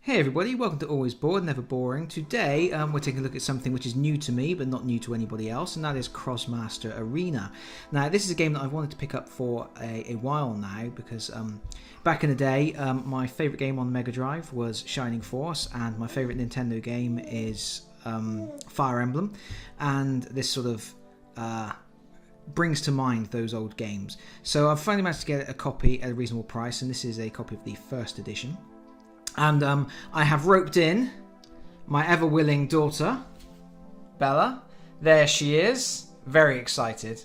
Hey everybody, welcome to Always Bored, Never Boring. Today we're taking a look at something which is new to me but not new to anybody else, and that is Krosmaster Arena. Now this is a game that I've wanted to pick up for a while now because back in the day my favourite game on Mega Drive was Shining Force, and my favourite Nintendo game is Fire Emblem, and this sort of brings to mind those old games. So I've finally managed to get a copy at a reasonable price, and this is a copy of the first edition. And I have roped in my ever-willing daughter, Bella. There she is, very excited.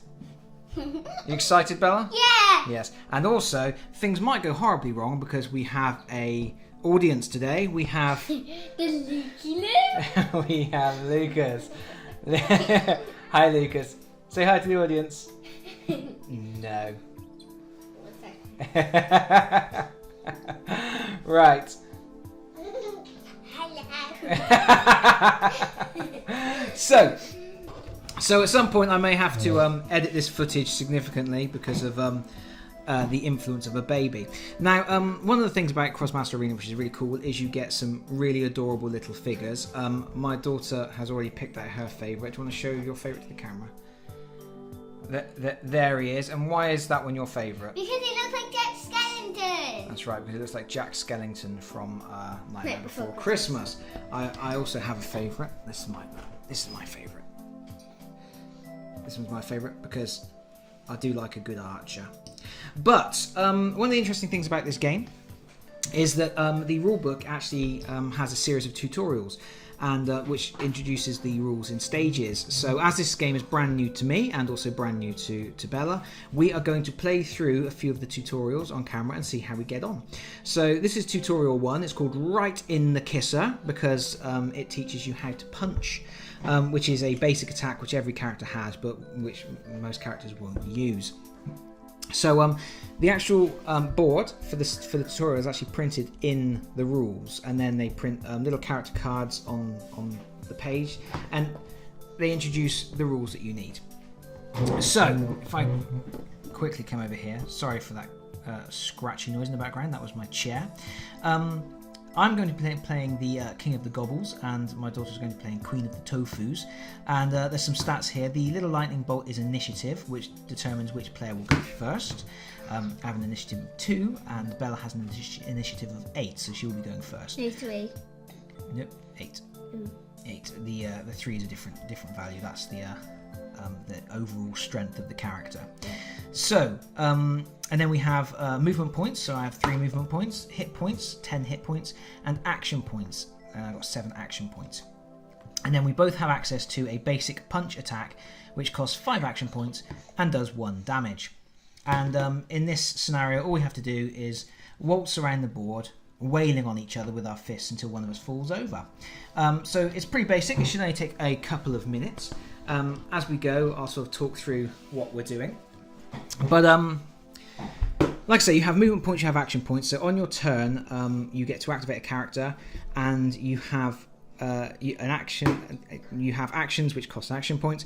You excited, Bella? Yeah! Yes. And also, things might go horribly wrong because we have a audience today. We have... The Lukey we have Lucas. Hi, Lucas. Say hi to the audience. No. Right. So at some point I may have to edit this footage significantly because of the influence of a baby. Now, one of the things about Krosmaster Arena which is really cool is you get some really adorable little figures. My daughter has already picked out her favourite. Do you want to show your favourite to the camera? There he is. And why is that one your favourite? Because it looks like Jack Skellington. That's right, because it looks like Jack Skellington from Nightmare Before Christmas. I also have a favourite. This is my favourite. This one's my favourite because I do like a good archer. But one of the interesting things about this game is that the rulebook actually has a series of tutorials, and which introduces the rules in stages. So as this game is brand new to me and also brand new to Bella, we are going to play through a few of the tutorials on camera and see how we get on. So this is tutorial 1. It's called Right in the Kisser because it teaches you how to punch, which is a basic attack which every character has but which most characters won't use. So the actual board for the tutorial is actually printed in the rules, and then they print little character cards on the page, and they introduce the rules that you need. So if I quickly come over here, sorry for that scratchy noise in the background, that was my chair. I'm going to be playing the King of the Gobbles, and my daughter's going to be playing Queen of the Tofus. And there's some stats here. The little lightning bolt is initiative, which determines which player will go first. I have an initiative of 2, and Bella has an initiative of 8, so she will be going first. No, 3. Nope, 8. 8. The 3 is a different value. That's the overall strength of the character. So, and then we have movement points. So I have 3 movement points, hit points, 10 hit points, and action points. I've got 7 action points. And then we both have access to a basic punch attack, which costs 5 action points and does 1 damage. And in this scenario, all we have to do is waltz around the board, wailing on each other with our fists until one of us falls over. So it's pretty basic. It should only take a couple of minutes. As we go, I'll sort of talk through what we're doing. But like I say, you have movement points, you have action points. So on your turn, you get to activate a character, and you have an action. You have actions which cost action points,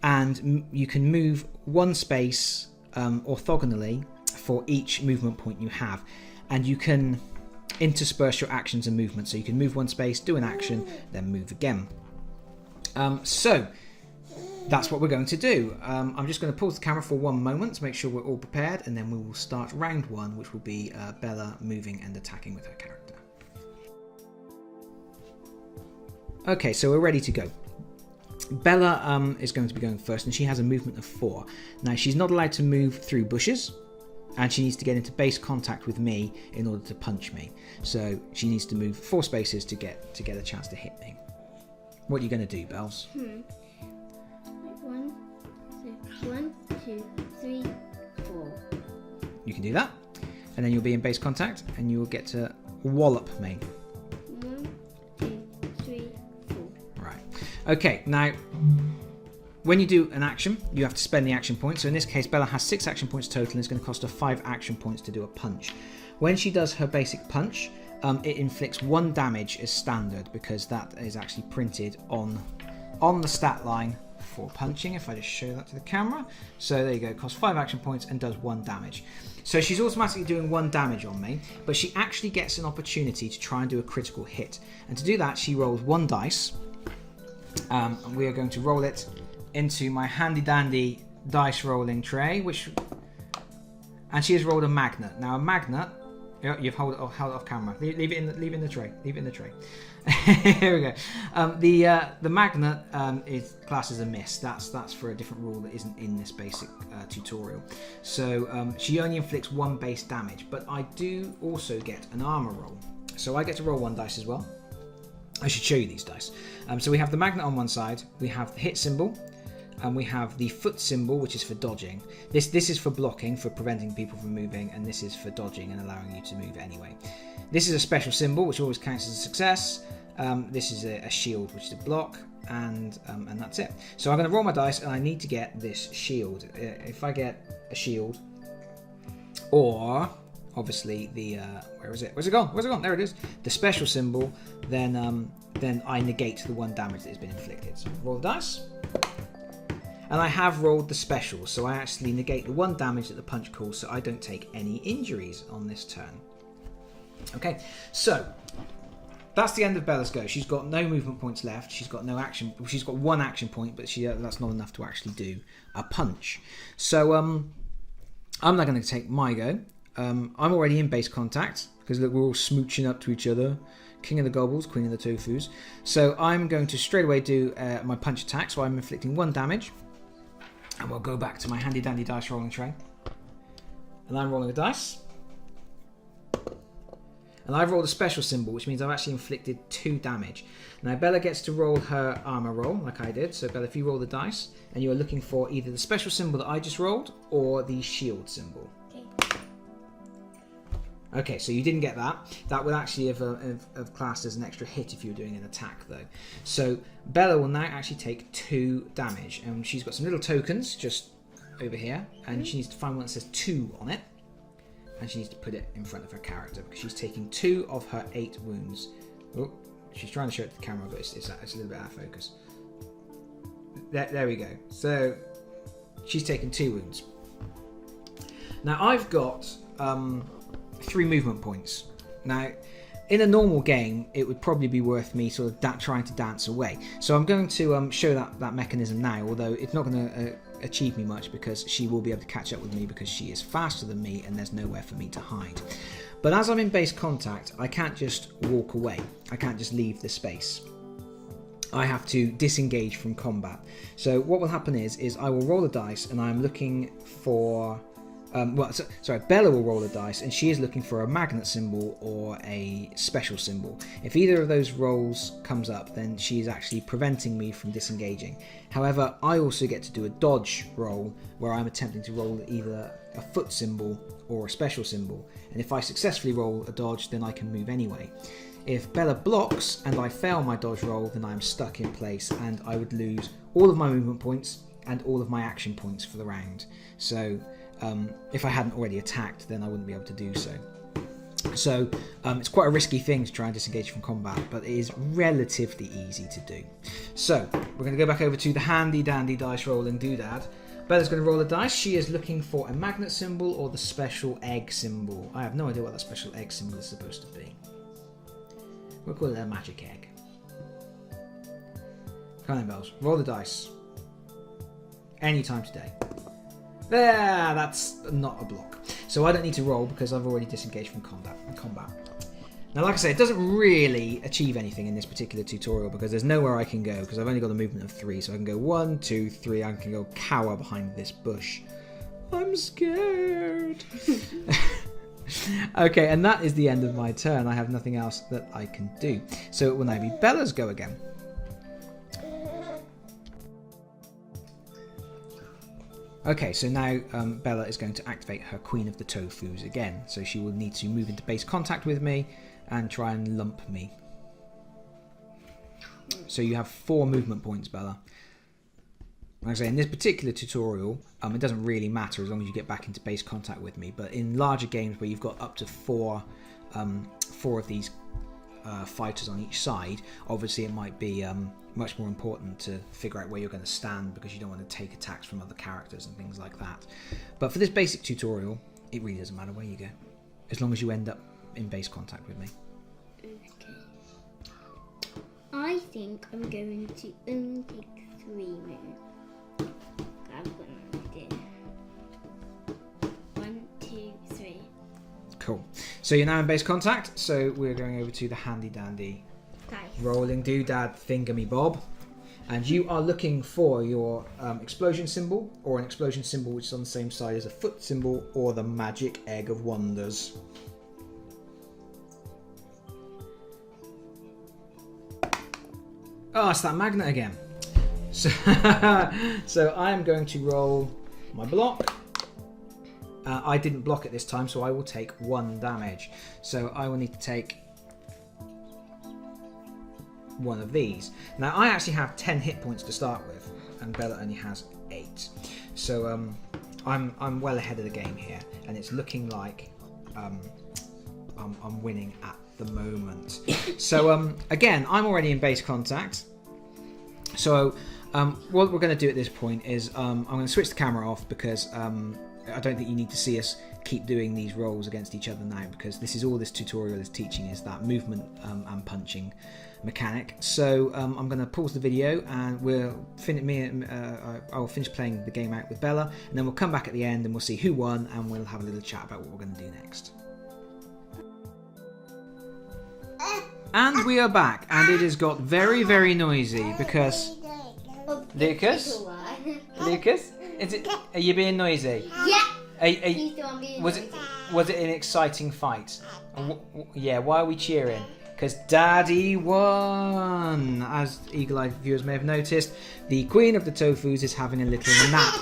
and you can move 1 space orthogonally for each movement point you have, and you can intersperse your actions and movements. So you can move 1 space, do an action, then move again. So that's what we're going to do. I'm just going to pause the camera for 1 moment to make sure we're all prepared, and then we will start round 1, which will be Bella moving and attacking with her character. Okay, so we're ready to go. Bella is going to be going first, and she has a movement of 4. Now, she's not allowed to move through bushes, and she needs to get into base contact with me in order to punch me. So she needs to move 4 spaces to get a chance to hit me. What are you going to do, Bells? 1, 2, 3, 4. You can do that, and then you'll be in base contact, and you'll get to wallop me. 1, 2, 3, 4. Right. Okay. Now, when you do an action, you have to spend the action points. So in this case, Bella has 6 action points total, and it's going to cost her 5 action points to do a punch. When she does her basic punch, it inflicts 1 damage as standard because that is actually printed on the stat line for punching. If I just show that to the camera, so there you go, it costs 5 action points and does 1 damage. So she's automatically doing 1 damage on me, but she actually gets an opportunity to try and do a critical hit. And to do that, she rolls 1 dice. And we are going to roll it into my handy dandy dice rolling tray, and she has rolled a magnet. Now a magnet, you've held it off camera. Leave it in the tray. Leave it in the tray. Here we go. The magnet is classed as a miss. That's for a different rule that isn't in this basic tutorial. So she only inflicts 1 base damage, but I do also get an armor roll. So I get to roll 1 dice as well. I should show you these dice. So we have the magnet on one side, we have the hit symbol, and we have the foot symbol, which is for dodging. This is for blocking, for preventing people from moving, and this is for dodging and allowing you to move anyway. This is a special symbol, which always counts as a success. This is a shield, which is a block, and that's it. So I'm going to roll my dice, and I need to get this shield. If I get a shield, or obviously the where is it? Where's it gone? Where's it gone? There it is. The special symbol. Then I negate the 1 damage that has been inflicted. So roll the dice, and I have rolled the special, so I actually negate the 1 damage that the punch caused, so I don't take any injuries on this turn. Okay, so that's the end of Bella's go. She's got no movement points left. She's got no action. She's got 1 action point, but that's not enough to actually do a punch. So I'm not going to take my go. I'm already in base contact because look, we're all smooching up to each other. King of the Gobbles, Queen of the Tofus. So I'm going to straight away do my punch attack. So I'm inflicting 1 damage, and we'll go back to my handy dandy dice rolling tray. And I'm rolling a dice, and I've rolled a special symbol, which means I've actually inflicted 2 damage. Now Bella gets to roll her armor roll like I did. So Bella, if you roll the dice, and you are looking for either the special symbol that I just rolled or the shield symbol. Okay, so you didn't get that. That would actually have classed as an extra hit if you were doing an attack, though. So Bella will now actually take 2 damage, and she's got some little tokens just over here, and she needs to find one that says 2 on it, and she needs to put it in front of her character because she's taking 2 of her 8 wounds. Oh, she's trying to show it to the camera, but it's a little bit out of focus. There we go. So she's taken 2 wounds. Now I've got 3 movement points. Now, in a normal game, it would probably be worth me sort of trying to dance away. So I'm going to show that mechanism now, although it's not going to achieve me much because she will be able to catch up with me because she is faster than me and there's nowhere for me to hide. But as I'm in base contact, I can't just walk away. I can't just leave the space. I have to disengage from combat. So what will happen is I will roll a dice and I'm looking for... Bella will roll a dice and she is looking for a magnet symbol or a special symbol. If either of those rolls comes up, then she is actually preventing me from disengaging. However, I also get to do a dodge roll where I'm attempting to roll either a foot symbol or a special symbol. And if I successfully roll a dodge, then I can move anyway. If Bella blocks and I fail my dodge roll, then I'm stuck in place and I would lose all of my movement points and all of my action points for the round. So if I hadn't already attacked, then I wouldn't be able to do so. So it's quite a risky thing to try and disengage from combat, but it is relatively easy to do. So we're going to go back over to the handy dandy dice rolling doodad. Bella's going to roll a dice. She is looking for a magnet symbol or the special egg symbol. I have no idea what that special egg symbol is supposed to be. We'll call it a magic egg. Come on, Bells. Roll the dice. Anytime today. There, that's not a block. So I don't need to roll because I've already disengaged from combat. Now, like I say, it doesn't really achieve anything in this particular tutorial because there's nowhere I can go because I've only got a movement of 3. So I can go 1, 2, 3. I can go cower behind this bush. I'm scared. Okay, and that is the end of my turn. I have nothing else that I can do. So it will now be Bella's go again. Okay, so now Bella is going to activate her Queen of the Tofus again. So she will need to move into base contact with me and try and lump me. So you have 4 movement points, Bella. Like I say, in this particular tutorial, it doesn't really matter as long as you get back into base contact with me. But in larger games where you've got up to 4 of these fighters on each side, obviously it might be much more important to figure out where you're going to stand because you don't want to take attacks from other characters and things like that. But for this basic tutorial, It really doesn't matter where you go, as long as you end up in base contact with me. Okay. I think I'm going to only take 3 moves. I've got an idea. 1, 2, 3. Cool. So you're now in base contact. So we're going over to the handy dandy Dice. rolling doodad thingamy bob, and you are looking for your explosion symbol, or an explosion symbol which is on the same side as a foot symbol, or the magic egg of wonders. Oh, it's that magnet again. So, so I am going to roll my block. I didn't block it this time, so I will take 1 damage. So I will need to take 1 of these. Now I actually have 10 hit points to start with, and Bella only has 8. So I'm well ahead of the game here, and it's looking like I'm winning at the moment. So again, I'm already in base contact. So what we're going to do at this point is I'm going to switch the camera off, because I don't think you need to see us keep doing these rolls against each other now, because this is all this tutorial is teaching, is that movement and punching mechanic. So I'm going to pause the video, and I'll finish playing the game out with Bella, and then we'll come back at the end and we'll see who won, and we'll have a little chat about what we're going to do next. And we are back, and it has got very, very noisy because Lucas, are you being noisy? Yeah. Was it an exciting fight? Yeah. Why are we cheering? Because Daddy won. As eagle-eyed viewers may have noticed, the Queen of the Tofus is having a little nap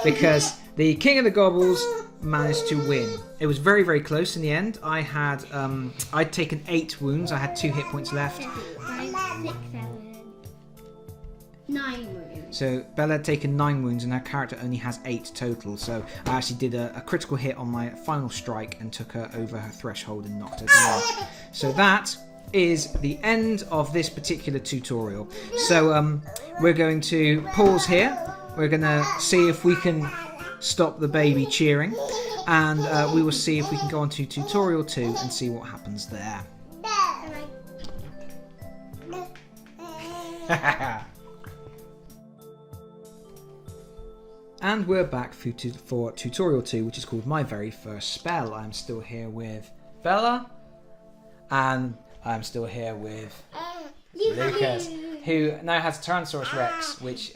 because the King of the Gobbles managed to win. It was very, very close in the end. I'd taken 8 wounds. I had 2 hit points left. 5, 6, 7, 9 wounds. So Bella had taken 9 wounds, and her character only has 8 total. So I actually did a critical hit on my final strike and took her over her threshold and knocked her down. So that is the end of this particular tutorial. So we're going to pause here. We're going to see if we can stop the baby cheering, and we will see if we can go on to tutorial 2 and see what happens there. And we're back for tutorial 2, which is called My Very First Spell. I'm still here with Bella, and I'm still here with Lucas, who now has Tyrannosaurus Rex, which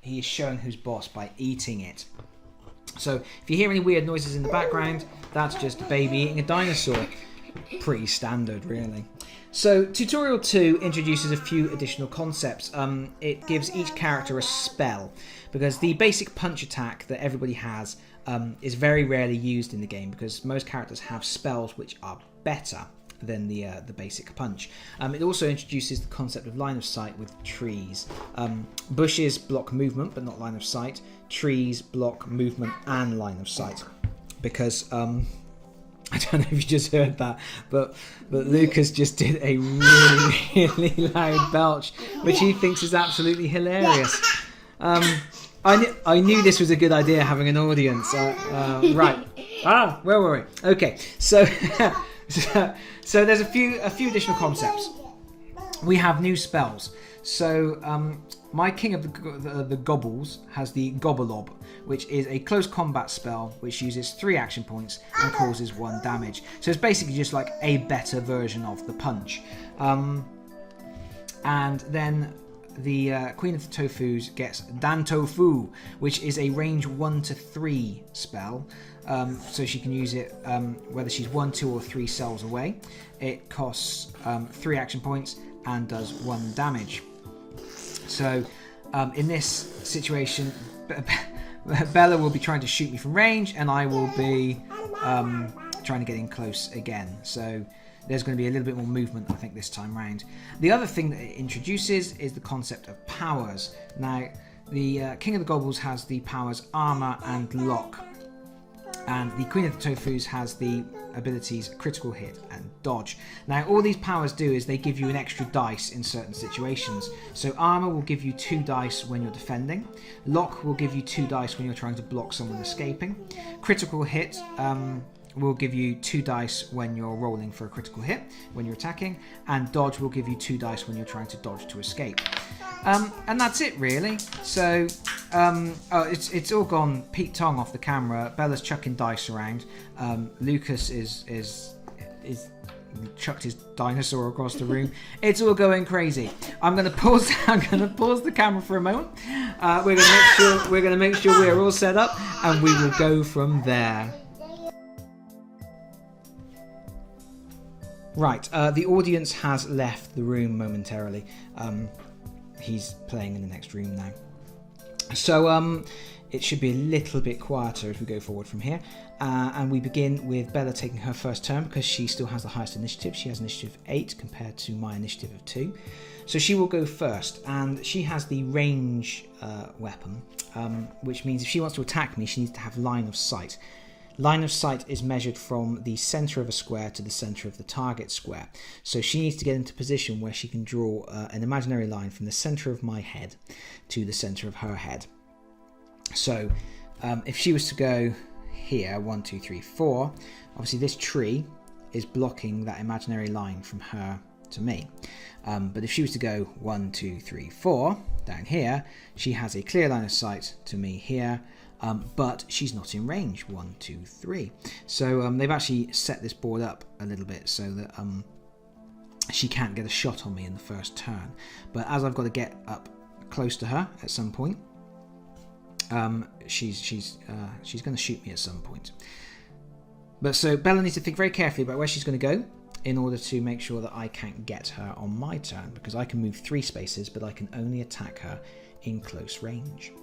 he is showing who's boss by eating it. So if you hear any weird noises in the background, that's just baby eating a dinosaur. Pretty standard, really. So tutorial 2 introduces a few additional concepts. It gives each character a spell, because the basic punch attack that everybody has is very rarely used in the game, because most characters have spells which are better than the basic punch. It also introduces the concept of line of sight with trees. Bushes block movement but not line of sight. Trees block movement and line of sight, because I don't know if you just heard that, but Lucas just did a really, really loud belch, which he thinks is absolutely hilarious. I knew this was a good idea, having an audience. Right. Where were we? Okay, so so there's a few additional concepts. We have new spells. So my King of the Gobbles has the Gobbleob, which is a close combat spell which uses 3 action points and causes 1 damage. So it's basically just like a better version of the punch. And then the Queen of the Tofus gets Dan Tofu, which is a range 1 to 3 spell. So she can use it whether she's 1, 2 or 3 cells away. It costs 3 action points and does 1 damage. So in this situation, Bella will be trying to shoot me from range, and I will be trying to get in close again. So there's going to be a little bit more movement, I think, this time round. The other thing that it introduces is the concept of powers. Now, the King of the Gobbles has the powers Armour and Lock. And the Queen of the Tofus has the abilities critical hit and dodge. Now all these powers do is they give you an extra dice in certain situations. So armor will give you 2 dice when you're defending. Lock will give you 2 dice when you're trying to block someone escaping. Critical hit will give you 2 dice when you're rolling for a critical hit, when you're attacking. And dodge will give you 2 dice when you're trying to dodge to escape. And that's it really. So it's all gone Pete Tong off the camera. Bella's chucking dice around. Lucas is chucked his dinosaur across the room. It's all going crazy. I'm gonna pause the camera for a moment. We're gonna make sure we're all set up, and we will go from there. Right, the audience has left the room momentarily. He's playing in the next room now. So it should be a little bit quieter as we go forward from here. And we begin with Bella taking her first turn because she still has the highest initiative. She has initiative 8 compared to my initiative of 2. So she will go first, and she has the range weapon, which means if she wants to attack me, she needs to have line of sight. Line of sight is measured from the centre of a square to the centre of the target square. So she needs to get into position where she can draw an imaginary line from the centre of my head to the centre of her head. So if she was to go here, 1, 2, 3, 4, obviously this tree is blocking that imaginary line from her to me. But if she was to go 1, 2, 3, 4 down here, she has a clear line of sight to me here. But she's not in range. 1, 2, 3. So they've actually set this board up a little bit so that she can't get a shot on me in the first turn. But as I've got to get up close to her at some point, she's going to shoot me at some point. But so Bella needs to think very carefully about where she's going to go in order to make sure that I can't get her on my turn, because I can move 3 spaces, but I can only attack her in close range.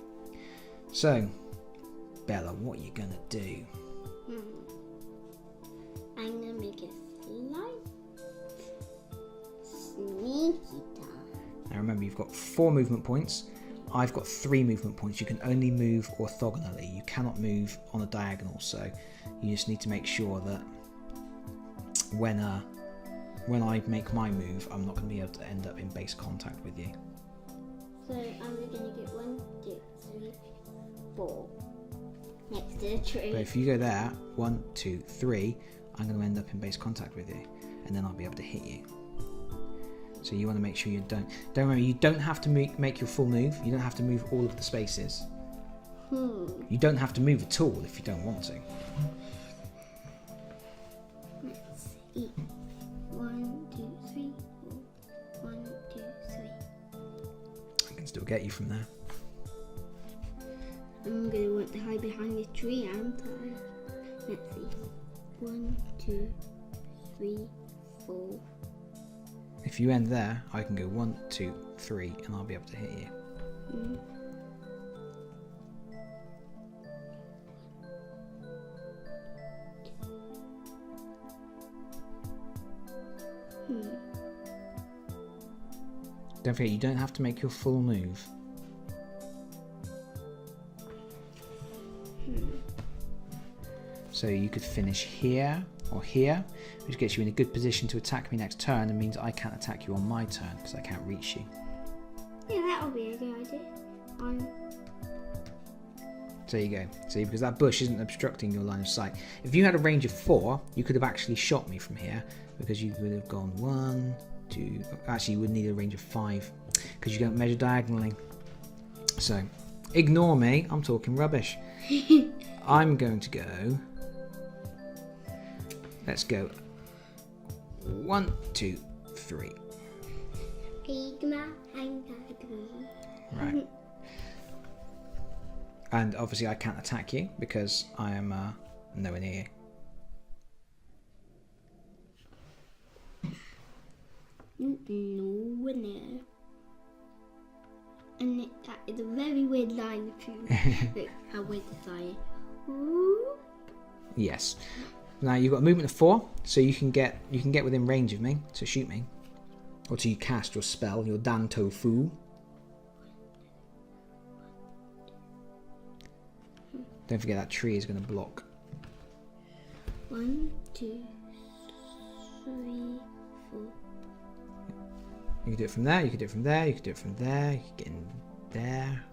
So Bella, what are you gonna do? I'm gonna make it sneaky time. Now remember, you've got 4 movement points. I've got 3 movement points. You can only move orthogonally. You cannot move on a diagonal. So you just need to make sure that when I make my move, I'm not going to be able to end up in base contact with you. So I'm gonna get 1, 2, 3, 4. Next to the tree. But if you go there, 1, 2, 3, I'm going to end up in base contact with you, and then I'll be able to hit you. So you want to make sure you don't remember, you don't have to make your full move. You don't have to move all of the spaces. You don't have to move at all if you don't want to. Let's see. 1, 2, 3, 4. 1, 2, 3. I can still get you from there. I'm gonna want to hide behind this tree, aren't I? Let's see. 1, 2, 3, 4. If you end there, I can go 1, 2, 3, and I'll be able to hit you. Don't forget, you don't have to make your full move. So you could finish here or here, which gets you in a good position to attack me next turn and means I can't attack you on my turn because I can't reach you. Yeah, that'll be a good idea. So there you go. See, because that bush isn't obstructing your line of sight. If you had a range of 4, you could have actually shot me from here because you would have gone 1, 2. Actually, you would need a range of 5 because you don't measure diagonally. So ignore me. I'm talking rubbish. I'm going to go. Let's go 1, 2, 3. Right. And obviously I can't attack you because I am nowhere near you. Nowhere near. And that is a very weird line of you. Look how weird the line is. Yes. Now you've got a movement of 4, so you can get within range of me to shoot me, or to cast your spell, your Dan Tofu. Don't forget that tree is going to block 1, 2, 3, 4. You can do it from there, you can do it from there, you can do it from there, you can get in there.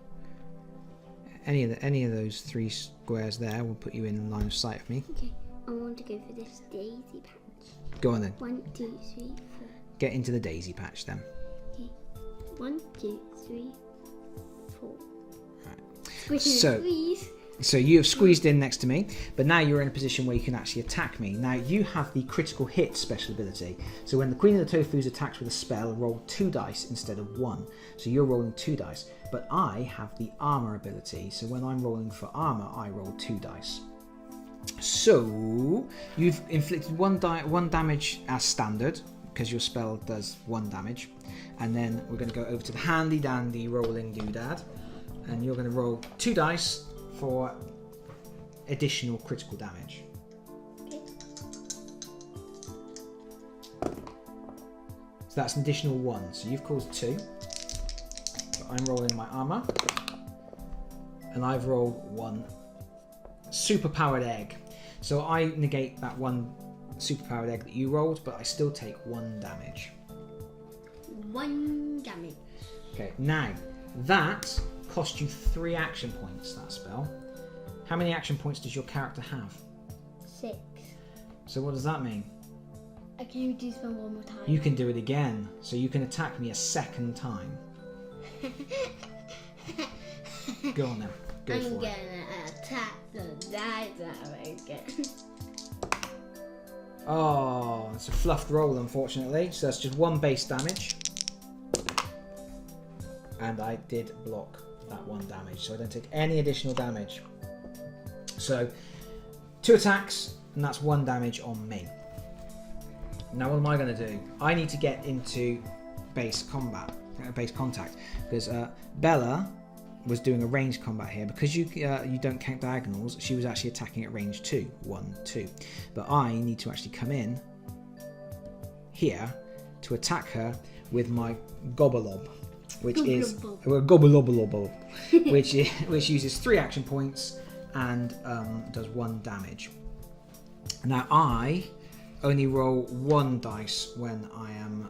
Any of those 3 squares there will put you in line of sight of me. Okay, I want to go for this daisy patch. Go on then. 1, 2, 3, 4. Get into the daisy patch then. Okay. 1, 2, 3, 4. Right. So you have squeezed in next to me, but now you're in a position where you can actually attack me. Now you have the critical hit special ability. So when the Queen of the Tofus attacks with a spell, roll 2 dice instead of 1. So you're rolling 2 dice. But I have the armor ability. So when I'm rolling for armor, I roll 2 dice. So you've inflicted 1 damage as standard, because your spell does 1 damage. And then we're going to go over to the handy dandy rolling doodad. And you're going to roll 2 dice for additional critical damage. Okay. So that's an additional 1. So you've caused 2. But I'm rolling my armor. And I've rolled 1 superpowered egg. So I negate that 1 superpowered egg that you rolled, but I still take 1 damage. 1 damage. Okay, now that cost you 3 action points, that spell. How many action points does your character have? 6. So what does that mean? I can do spell one more time. You can do it again, so you can attack me a second time. Go on then, go I'm for it. gonna attack the dinosaur again. Oh, it's a fluffed roll, unfortunately. So that's just 1 base damage. And I did block that 1 damage, so I don't take any additional damage. So 2 attacks, and that's 1 damage on me. Now what am I going to do? I need to get into base contact, because Bella was doing a ranged combat here. Because you don't count diagonals, she was actually attacking at range 2, 1, 2. But I need to actually come in here to attack her with my Gobolob, which is which uses 3 action points and does 1 damage. Now I only roll 1 dice when I am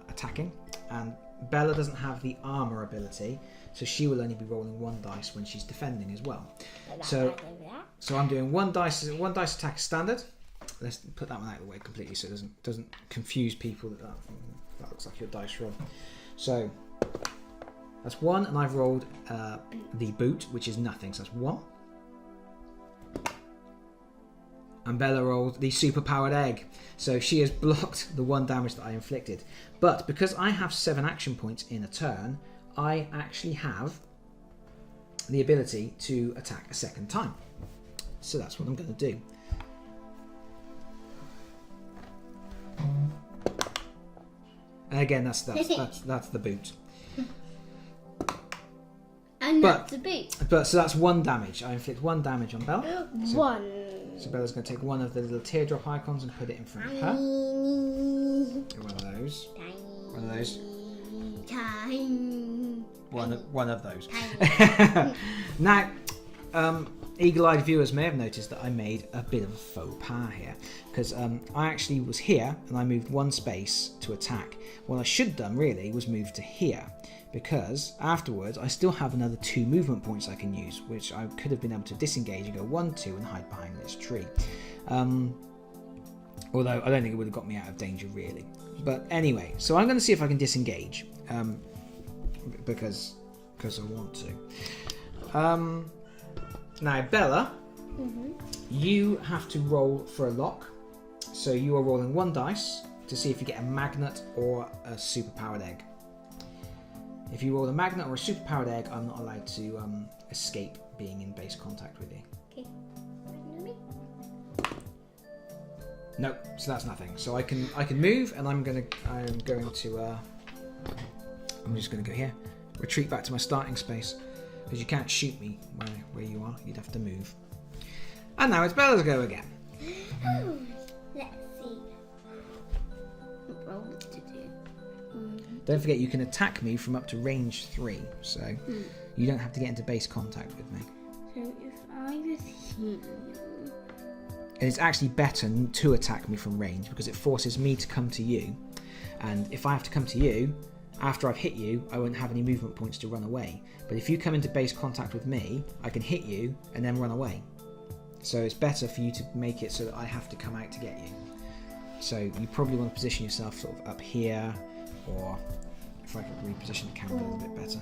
attacking, and Bella doesn't have the armor ability, so she will only be rolling 1 dice when she's defending as well. So I'm doing 1 dice attack standard. Let's put that one out of the way completely so it doesn't confuse people that looks like your dice roll. So that's 1, and I've rolled the boot, which is nothing, so that's 1. And Bella rolled the superpowered egg, so she has blocked the 1 damage that I inflicted. But because I have 7 action points in a turn, I actually have the ability to attack a second time. So that's what I'm going to do. And again, that's the boot. And that's the boot. But so that's 1 damage. I inflict 1 damage on Bella. So, 1. So Bella's going to take one of the little teardrop icons and put it in front of her. One of those. One of those. One of those. Now, eagle-eyed viewers may have noticed that I made a bit of a faux pas here, because I actually was here and I moved 1 space to attack. What I should have done really was move to here, because afterwards I still have another 2 movement points I can use, which I could have been able to disengage and go 1, 2 and hide behind this tree. Although I don't think it would have got me out of danger really. But anyway, so I'm going to see if I can disengage, because I want to. Now Bella, you have to roll for a lock. So you are rolling 1 dice to see if you get a magnet or a superpowered egg. If you roll a magnet or a superpowered egg, I'm not allowed to escape being in base contact with you. Okay. No, so that's nothing. So I can move, and I'm just going to go here, retreat back to my starting space, because you can't shoot me where you are. You'd have to move. And now it's Bella's go again. Let's see what roll to do. Don't forget, you can attack me from up to range 3, so you don't have to get into base contact with me. So if I was here... And it's actually better to attack me from range because it forces me to come to you. And if I have to come to you, after I've hit you, I won't have any movement points to run away. But if you come into base contact with me, I can hit you and then run away. So it's better for you to make it so that I have to come out to get you. So you probably want to position yourself sort of up here, or if I could reposition the camera a little bit better.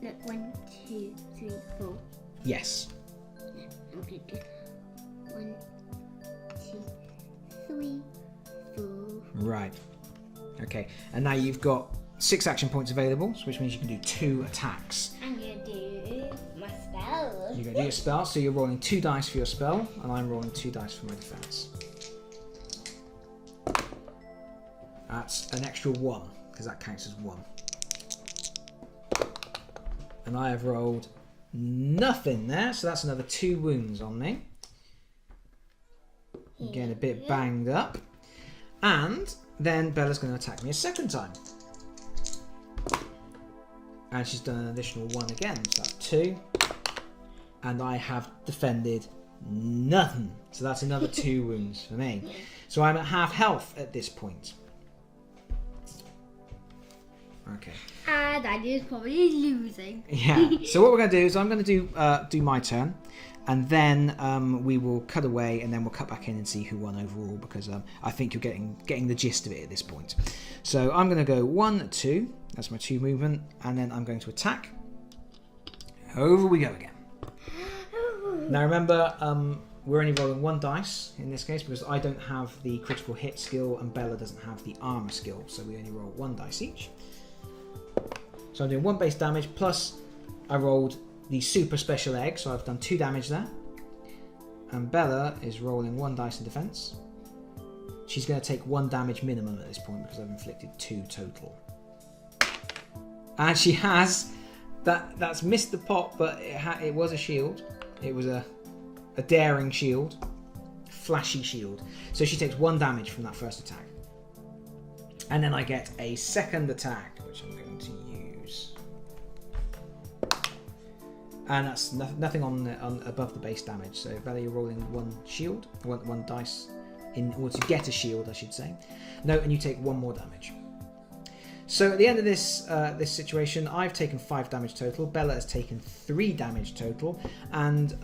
Look, 1, 2, 3, 4. Yes. Yeah, I'm good. 1, 2, 3, 4. Right. Okay. And now you've got 6 action points available, which means you can do 2 attacks. I'm gonna do my spell. You're going to do your spell, so you're rolling 2 dice for your spell, and I'm rolling 2 dice for my defense. That's an extra 1, because that counts as 1. And I have rolled nothing there, so that's another 2 wounds on me. I'm getting a bit banged up. And then Bella's going to attack me a second time. And she's done an additional 1 again, so that's 2. And I have defended nothing. So that's another 2 wounds for me. So I'm at half health at this point. Okay. And Daniel's probably losing. Yeah. So what we're going to do is I'm going to do my turn, and then we will cut away, and then we'll cut back in and see who won overall, because I think you're getting the gist of it at this point. So I'm going to go 1, 2. That's my 2 movement, and then I'm going to attack. Over we go again. Now remember, we're only rolling 1 dice in this case because I don't have the critical hit skill and Bella doesn't have the armor skill, so we only roll 1 dice each. So I'm doing 1 base damage, plus I rolled the super special egg, so I've done 2 damage there. And Bella is rolling 1 dice in defense. She's going to take 1 damage minimum at this point because I've inflicted 2 total. And she has, that's missed the pot, but it was a shield. It was a daring shield, flashy shield. So she takes 1 damage from that first attack. And then I get a second attack, which I'm going to use. And that's nothing on above the base damage. So Bella, you're rolling 1 shield, 1 dice in order to get a shield, I should say. No, and you take 1 more damage. So at the end of this situation, I've taken 5 damage total. Bella has taken 3 damage total, and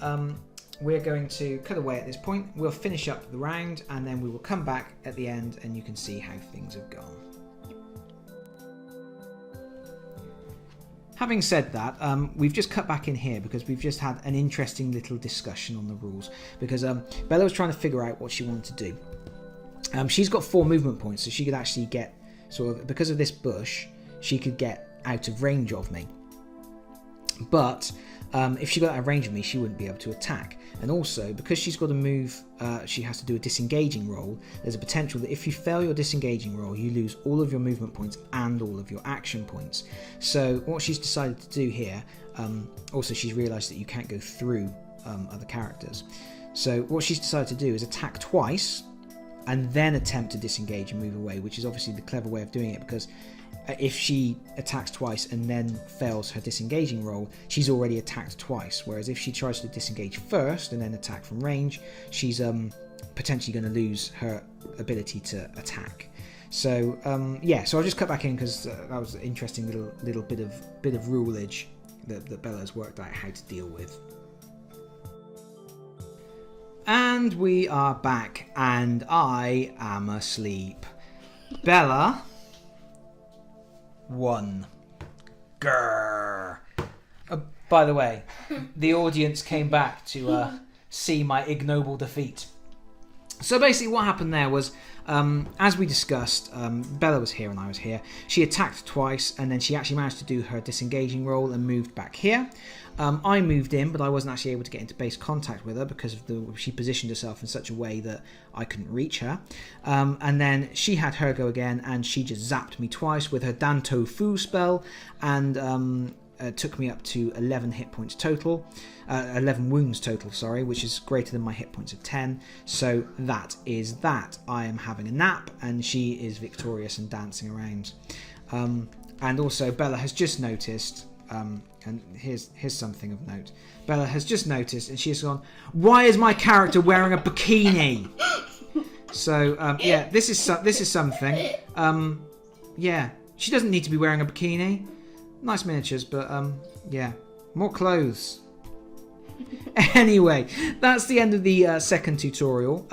we're going to cut away at this point. We'll finish up the round, and then we will come back at the end, and you can see how things have gone. Having said that, we've just cut back in here because we've just had an interesting little discussion on the rules. Because Bella was trying to figure out what she wanted to do. She's got 4 movement points, so she could actually get, sort of, because of this bush, she could get out of range of me. But if she got out of range of me, she wouldn't be able to attack. And also, because she's got to move, she has to do a disengaging roll. There's a potential that if you fail your disengaging roll, you lose all of your movement points and all of your action points. So what she's decided to do here, also she's realised that you can't go through other characters. So what she's decided to do is attack twice and then attempt to disengage and move away, which is obviously the clever way of doing it, because if she attacks twice and then fails her disengaging roll, she's already attacked twice. Whereas if she tries to disengage first and then attack from range, she's potentially going to lose her ability to attack. So yeah, so I'll just cut back in because that was an interesting little bit of rulage that Bella's worked out how to deal with. And we are back, and I am asleep. Bella won. Grrr. By the way, the audience came back to see my ignoble defeat. So basically what happened there was, as we discussed, Bella was here and I was here. She attacked twice and then she actually managed to do her disengaging roll and moved back here. I moved in, but I wasn't actually able to get into base contact with her because of she positioned herself in such a way that I couldn't reach her. And then she had her go again, and she just zapped me twice with her Danto Fu spell, and took me up to 11 hit points total, 11 wounds total, sorry, which is greater than my hit points of 10. So that is that. I am having a nap, and she is victorious and dancing around. And also, Bella has just noticed And here's something of note. Bella has just noticed, and she's gone, "Why is my character wearing a bikini?" So yeah, this is something. Yeah, she doesn't need to be wearing a bikini. Nice miniatures, but yeah, more clothes. Anyway, that's the end of the second tutorial.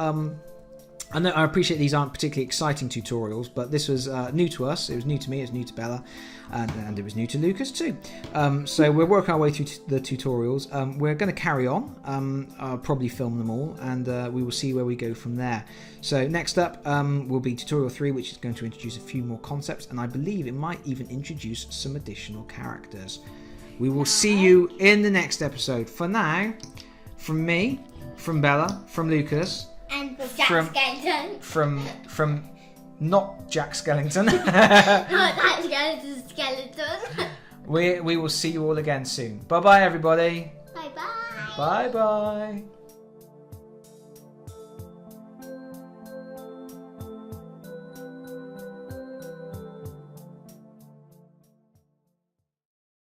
I know I appreciate these aren't particularly exciting tutorials, but this was new to us. It was new to me, it was new to Bella, and it was new to Lucas too. So we're working our way through the tutorials. We're going to carry on. I'll probably film them all, and we will see where we go from there. So next up will be tutorial 3, which is going to introduce a few more concepts, and I believe it might even introduce some additional characters. We will see you in the next episode. For now, from me, from Bella, from Lucas, and from Jack Skellington. From not Jack Skellington. Not that skeleton. We will see you all again soon. Bye bye, everybody. Bye bye. Bye bye.